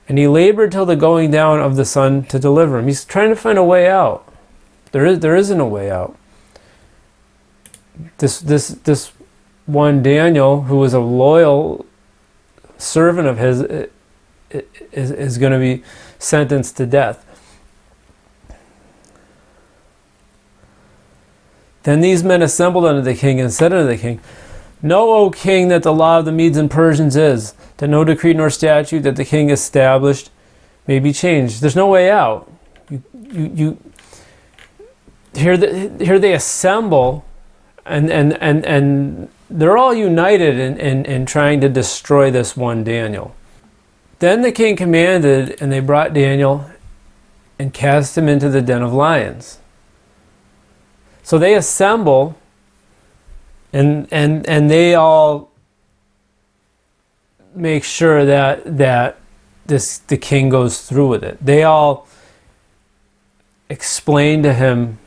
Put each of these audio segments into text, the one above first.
And he labored till the going down of the sun to deliver him. He's trying to find a way out. There isn't a way out. This one Daniel, who was a loyal servant of his, is going to be sentenced to death. Then these men assembled unto the king and said unto the king, Know, O king, that the law of the Medes and Persians is, that no decree nor statute that the king established may be changed. There's no way out. Here they assemble, and they're all united in trying to destroy this one Daniel. Then the king commanded, and they brought Daniel and cast him into the den of lions. So they assemble, and they all make sure that the king goes through with it. They all explain to him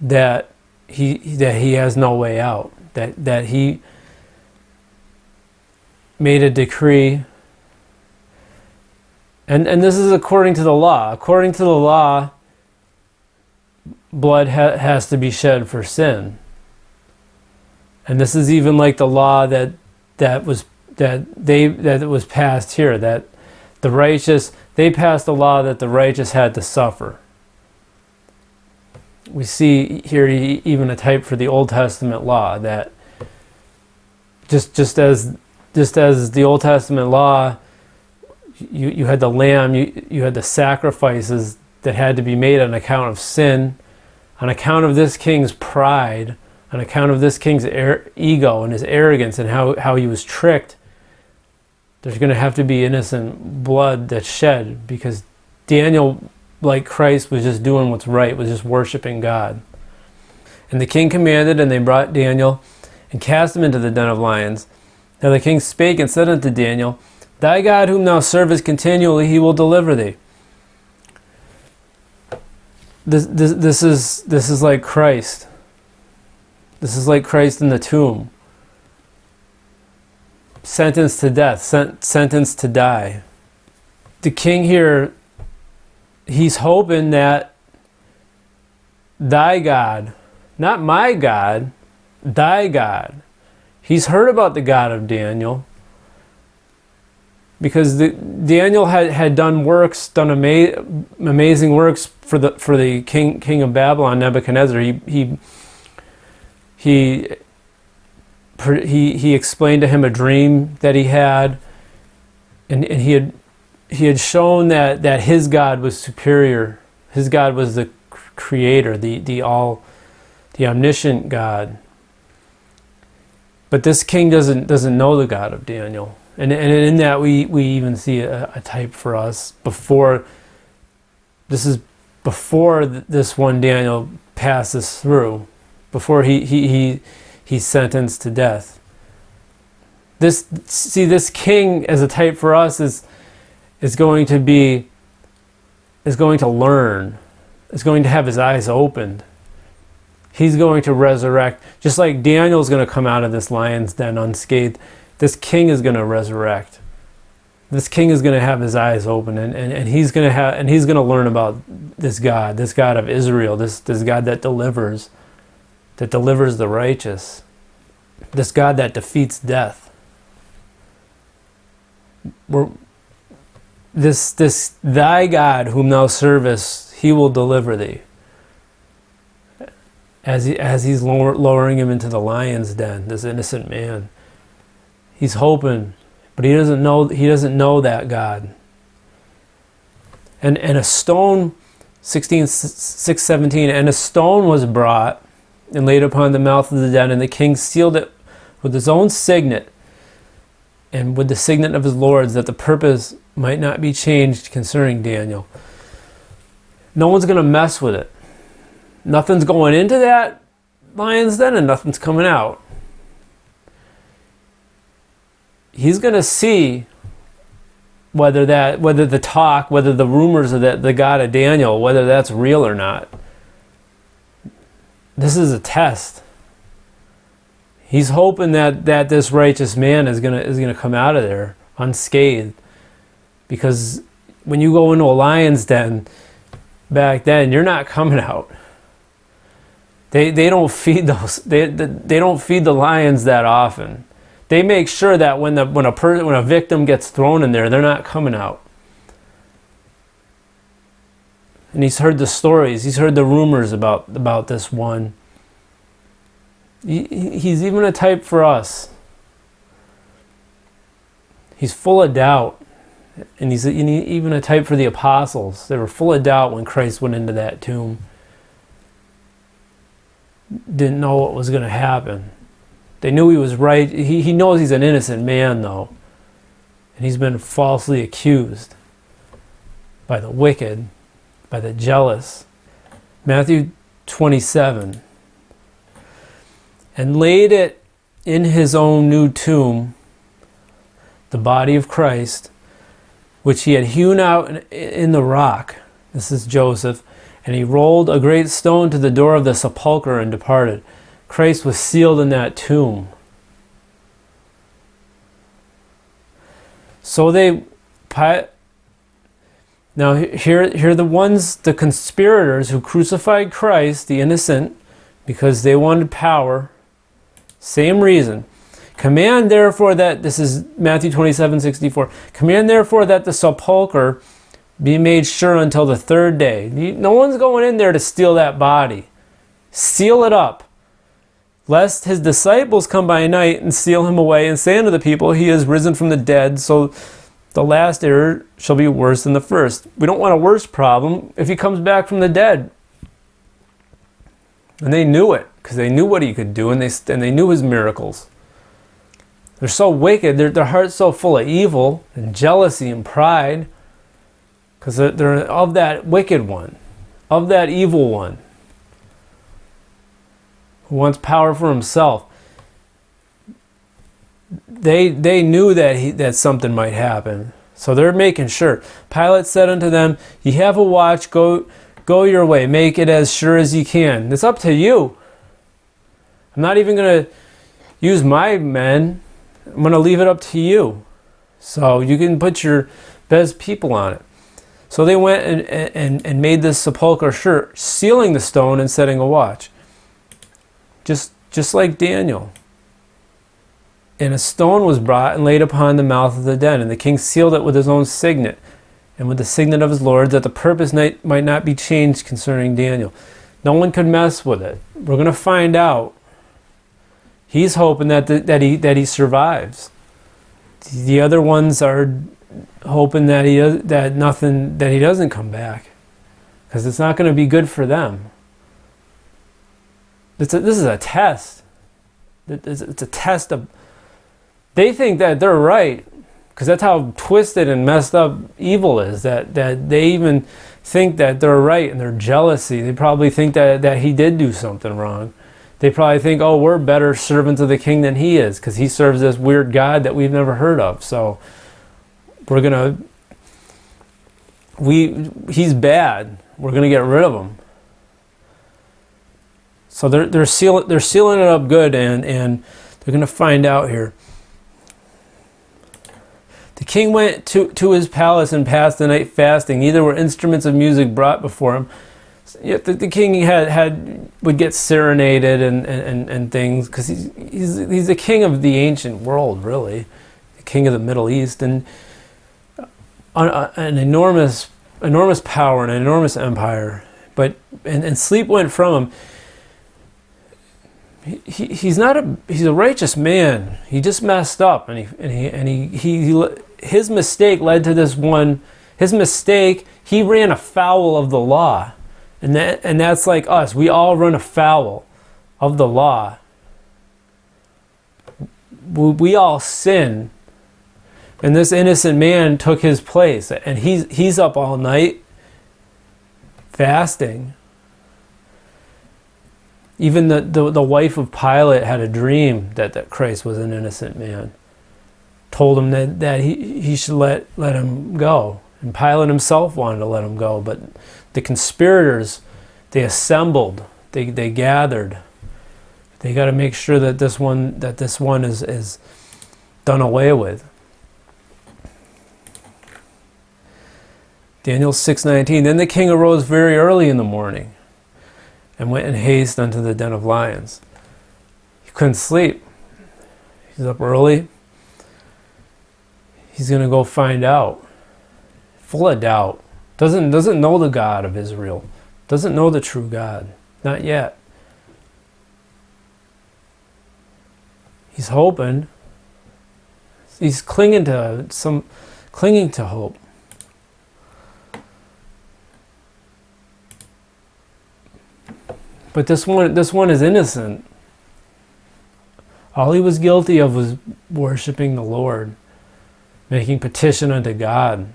that he has no way out. That he made a decree. And this is according to the law. According to the law, blood has to be shed for sin. And this is even like the law that was passed here, that the righteous, they passed a law that the righteous had to suffer. We see here even a type for the Old Testament law, that just as the Old Testament law, you had the lamb, you had the sacrifices that had to be made on account of sin, on account of this king's pride, on account of this king's ego and his arrogance and how he was tricked. There's going to have to be innocent blood that's shed, because Daniel, like Christ, was just doing what's right, was just worshiping God. And the king commanded, and they brought Daniel and cast him into the den of lions. Now the king spake and said unto Daniel, Thy God whom thou servest continually, he will deliver thee. This is like Christ. This is like Christ in the tomb. Sentenced to death, sentenced to die. The king here, he's hoping that thy God, not my God, thy God. He's heard about the God of Daniel, because Daniel had done works, done amazing works for the king of Babylon, Nebuchadnezzar. He explained to him a dream that he had, and he had shown that his God was superior. His God was the creator, the omniscient God. But this king doesn't know the God of Daniel. And in that we even see a type for us before this one Daniel passes through, before he's sentenced to death. This king as a type for us is going to learn, is going to have his eyes opened. He's going to resurrect, just like Daniel's going to come out of this lion's den unscathed. This king is going to resurrect. This king is going to have his eyes open, and he's going to learn about this God of Israel, this God that delivers the righteous, this God that defeats death. This thy God whom thou servest, he will deliver thee. As he's lowering him into the lion's den, this innocent man. He's hoping, but he doesn't know that God. And a stone, 6:17, and a stone was brought and laid upon the mouth of the den, and the king sealed it with his own signet and with the signet of his lords, that the purpose might not be changed concerning Daniel. No one's going to mess with it. Nothing's going into that lion's den, and nothing's coming out. He's going to see whether the rumors of the God of Daniel, whether that's real or not. This is a test. He's hoping that this righteous man is going to come out of there unscathed. Because when you go into a lion's den back then, you're not coming out. They don't feed those. They don't feed the lions that often. They make sure that when a victim gets thrown in there, they're not coming out. And he's heard the stories. He's heard the rumors about this one. He's even a type for us. He's full of doubt. And he's even a type for the apostles. They were full of doubt when Christ went into that tomb. Didn't know what was going to happen. They knew he was right. He knows he's an innocent man, though. And he's been falsely accused by the wicked, by the jealous. Matthew 27. And laid it in his own new tomb, the body of Christ, which he had hewn out in the rock. This is Joseph. And he rolled a great stone to the door of the sepulchre and departed. Christ was sealed in that tomb. So now here are the conspirators who crucified Christ, the innocent, because they wanted power. Same reason. Command therefore that, this is Matthew 27:64. Command therefore that the sepulchre be made sure until the third day. No one's going in there to steal that body. Seal it up, lest his disciples come by night and steal him away and say unto the people, he is risen from the dead, so the last error shall be worse than the first. We don't want a worse problem if he comes back from the dead. And they knew it, because they knew what he could do, and they knew his miracles. They're so wicked, their heart's so full of evil and jealousy and pride, because they're of that wicked one, of that evil one, who wants power for himself. They knew that something might happen, so they're making sure. Pilate said unto them, ye have a watch, go your way, make it as sure as ye can. It's up to you. I'm not even going to use my men. I'm going to leave it up to you. So you can put your best people on it. So they went and made this sepulchre sure, sealing the stone and setting a watch. Just like Daniel. And a stone was brought and laid upon the mouth of the den, and the king sealed it with his own signet, and with the signet of his lord, that the purpose might not be changed concerning Daniel. No one could mess with it. We're going to find out. He's hoping that he survives. The other ones are hoping that he doesn't come back, because it's not going to be good for them. This is a test. It's a test of. They think that they're right, because that's how twisted and messed up evil is. That they even think that they're right, and their jealousy. They probably think that he did do something wrong. They probably think, oh, we're better servants of the king than he is, because he serves this weird God that we've never heard of. So he's bad. We're gonna get rid of him. So they're sealing it up good, and they're gonna find out here. The king went to his palace and passed the night fasting. Neither were instruments of music brought before him. Yet the king would get serenaded and things, because he's the king of the ancient world, really, the king of the Middle East, and an enormous power and an enormous empire. But and sleep went from him. He's a righteous man. He just messed up, and his mistake led to this one. His mistake, he ran afoul of the law. And that's like us. We all run afoul of the law. We all sin. And this innocent man took his place. And he's up all night fasting. Even the wife of Pilate had a dream that Christ was an innocent man. Told him that he should let him go. And Pilate himself wanted to let him go, but the conspirators, they assembled, they gathered. They got to make sure that this one is done away with. Daniel 6:19. Then the king arose very early in the morning and went in haste unto the den of lions. He couldn't sleep. He's up early. He's going to go find out. Full of doubt. Doesn't know the God of Israel. Doesn't know the true God. Not yet. He's hoping. He's clinging to hope. But this one is innocent. All he was guilty of was worshiping the Lord, making petition unto God,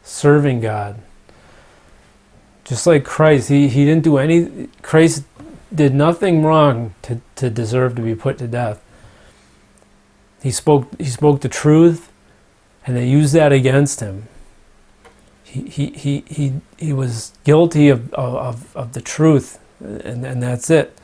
serving God. Just like Christ, he didn't do any. Christ did nothing wrong to deserve to be put to death. He spoke the truth, and they used that against him. He was guilty of the truth, and that's it.